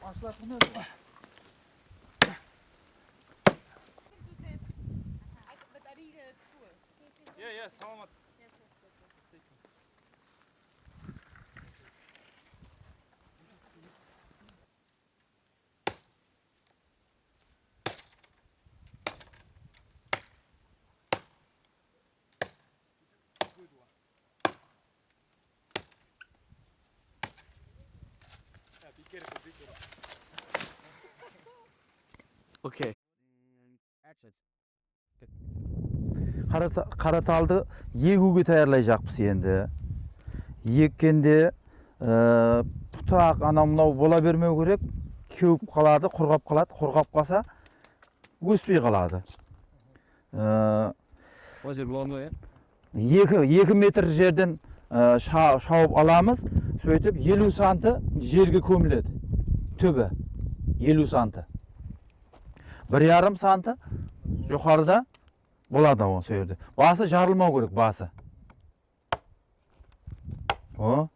Açılasın mı? Ya, selamat. Okey. Qaratalды егуге tayyorlayacakmız endi. Yekkende tutaq ana mınау bola bermeu керек. Keup qaladı, qurgap qaladı. Qurgap qalsa өспей қалады. O yer bulanma ya. 2 metr жерден шауып аламыз. Сөйтіп 50 санты жерге көміледі. Түбі 50 санты. 1,5 санты жоғарыда болады ол жерде. Басы жарылмау керек, басы. О.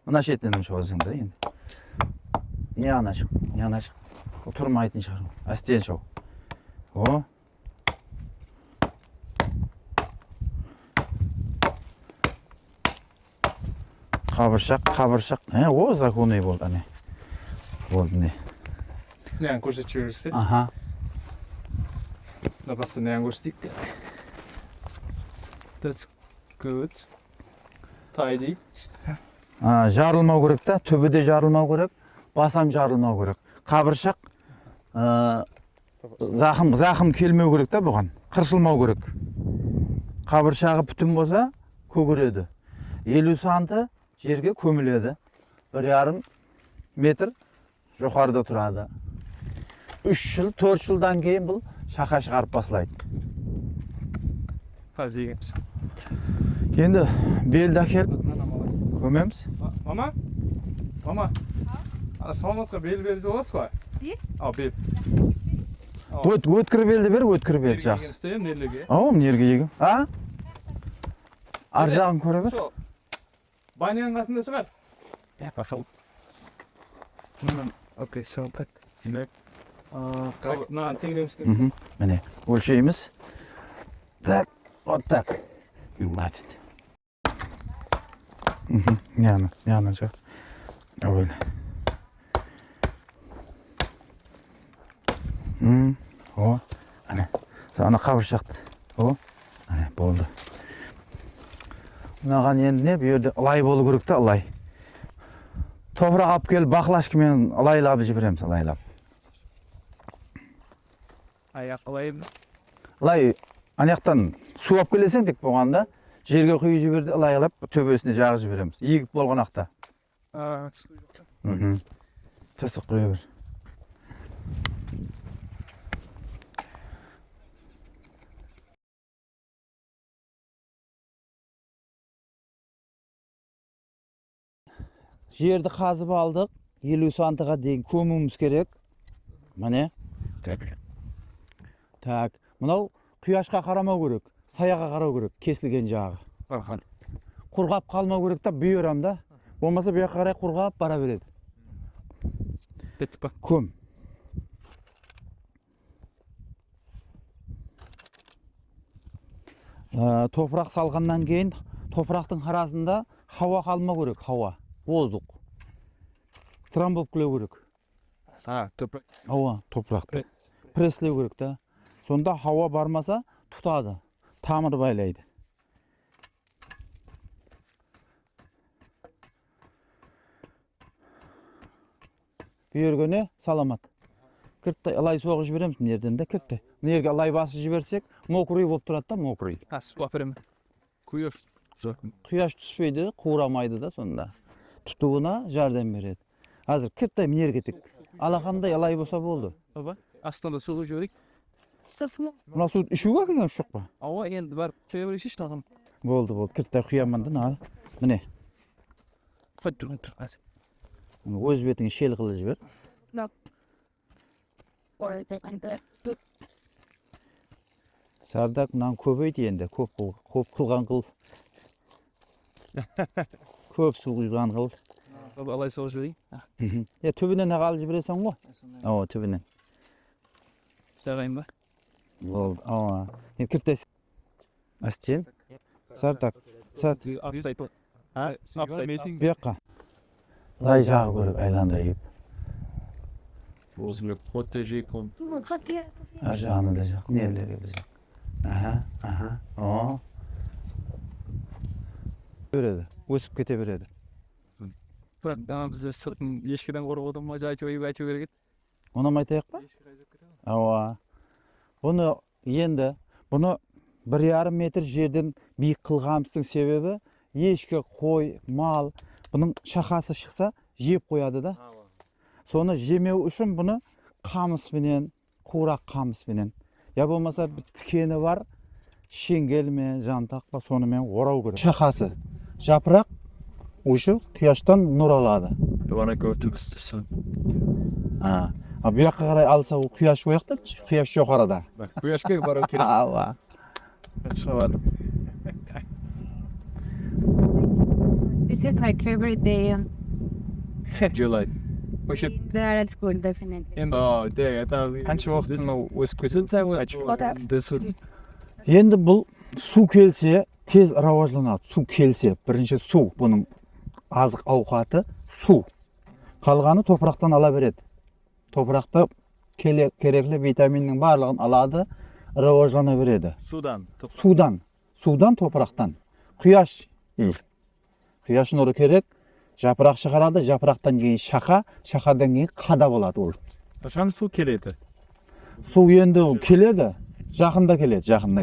Мына шетінен шоқсың да енді. Не анашық, не анашық. Тұрмайтын шығар. Астен шоқ. О. Қабыршақ. О, законный болды, не. Болды, не. Ne koşuyoruz? Aha. Например, ne koştuk? That's good. Tidy. Жарылмау керек та, түбіде жарылмау керек, басам жарылмау керек. Қабыршақ зақым келмеу керек та бұған, қыршылмау керек. Қабыршағы бүтін болса, көгереді. 50 санты жерге көміледі. 1,5 метр жоғарыда тұрады. 3 жыл, 4 жылдан кейін бұл шақа шығарып басылайды. Hadi yiyelim. Енді белді әкеліп көмеміз. Mama. Salamatқа бел берді оласыз ғой? Бел? Бел. Өткір белді бер, өткір бел жақсы. İsteyim nereye? Нерге егім. Ар жағын көре бер. Баняның қасында шығар. Bakalım. Okey, so так. Мына теңдеміз. Міне, өлшейміз. Так, вот так. Значит. Яна жа. Ой. О, ана. Ана қабыршақты. О, ана болды. Мынаған енді не, бұл жерде ылай болу керек та, ылай. Топырақ алып келіп бақылашкамен ылайлап жібереміз, ылайлап. Аяқ ылайым. Ылай, анаяқтан су алып келесең тек болғанда, жерге құйып жіберді, ылайлап төбесіне жағып жібереміз. Егіп болған ақта. Тастық құя бер. Жерді қазып алдық, 50 сантыға дейін көмуіміз керек. Міне. Так, мынау құяшқа қарамау керек, саяға қарау керек, кесілген жағы. Құрғап қалмау керек та, бүйерам да. Болмаса бұяққа қарай құрғап бара береді. Көм. Топырақ салғаннан кейін, топырақтың арасында хауа қалмау керек, хауа. Воздух. Трам болып келу керек. Ауа, топырақты. Преслеу керек та. Сонда хауа бармаса тұтады. Тамыр байлайды. Бүйергені саламат. Кіртті ылай соғып жібереміз мынерден де кіртті. Мынерге ылай басып жіберсек, мокрый болып тұрады да, мокрый. Су әперемін. Құяш түспейді, қуырамайды да сонда. Тұтуына жардам береді. Азыр кіртті мынерге тек. Алақандай ылай болса болды. Астында суға жіберейік. Мына су ішуге келген жоқ па? Ауа енді барып құя берейікші штағын. Болды. Кіртті құямандын ал. Міне. Тұр. Өз бетіңе шел қылы жібер. Сардак мынаны көбейді енді. Көп қылған қыл. Көп су құйған қыл. Alay soğuş vereyim. Ya tübünden alıp jiberesen go. O tübünden. Şagayım ba. Oldu. Aa. Kirtes. Astil. Sartak. Sart. Upside. Ha? Upside. Bu yoqqa. Lay jağı görüp aylandırıp. Pour le protéger contre. Ajağını da jaq. Neler gelecek. Aha, aha. O. Beredi. Ösüp kete beredi. Bırak ama bize sırtın yeşkiden korup oldum mu acayip aytı gerek. Ona mı aytayık ba? Ava. Bunu endi bunu 1,5 metr жерден biik qilganımыздың sebebi ешкі, қой, mal bunun şakası çıksa yiyip koyadı da. Sonra jemeu üçün bunu kamus bilen, kurak kamus bilen. Ya bolmasa bir tikeni var, şengelme, jantakpa sonu men orau gerek. Şakası. Japrak uşu kuyaştan nur aladı. You wanna go to the sun? Ha. Ha bu yoqqa qaray alsa u kuyaş o yoqda, kuyaş yuqorida. Bak bu yaşka var o kere. Ava. Şavar. This is my favorite day. July. There at school, definitely. Oh, day. I thought. Qancha vaqtni o'tkazib Endi bu su kelse tez rivojlanadi. Su kelse, birinchi su, bunun azıq ovqati su. Qalğanı topraqdan ala beredi. Topraqda kerakli vitaminning barligini aladi, rivojlana beredi. Sudan. Sudan topraqdan. Quyosh il. Quyosh nuri kerak. Japroq chiqaradi, japroqdan keyin shaqadan keyin qada bo'ladi u. Qachon suv keladi? Suv endi keladi. Yaqinda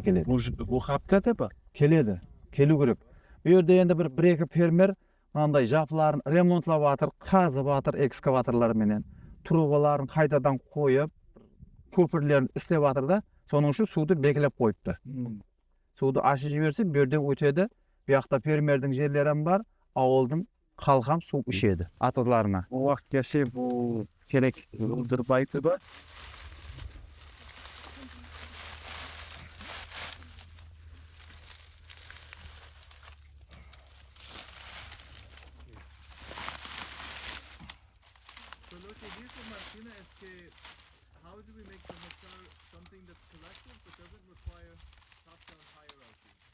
keladi. Bu haftada mı? Keledi. Kelu kerak. Bu yerda endi bir iki fermer manday japlaарын remontlab atır, qazib atır ekskavatorlar menen. Trubalarını qaytadan qo'yib, ko'pirlarni ishlab atır da, soning uchun suvni beklab qo'yibdi. Suvni ashib jibersa, bu yerdan o'tadi. Bu yoqda fermerning yerlari ham bor, avuldan qalqam suv ishedi atlarına. Bu vaqt yaşay bu kerak o'ldirmaydi mı? How do we make the nectar something that's collective but doesn't require topsoil hierarchy?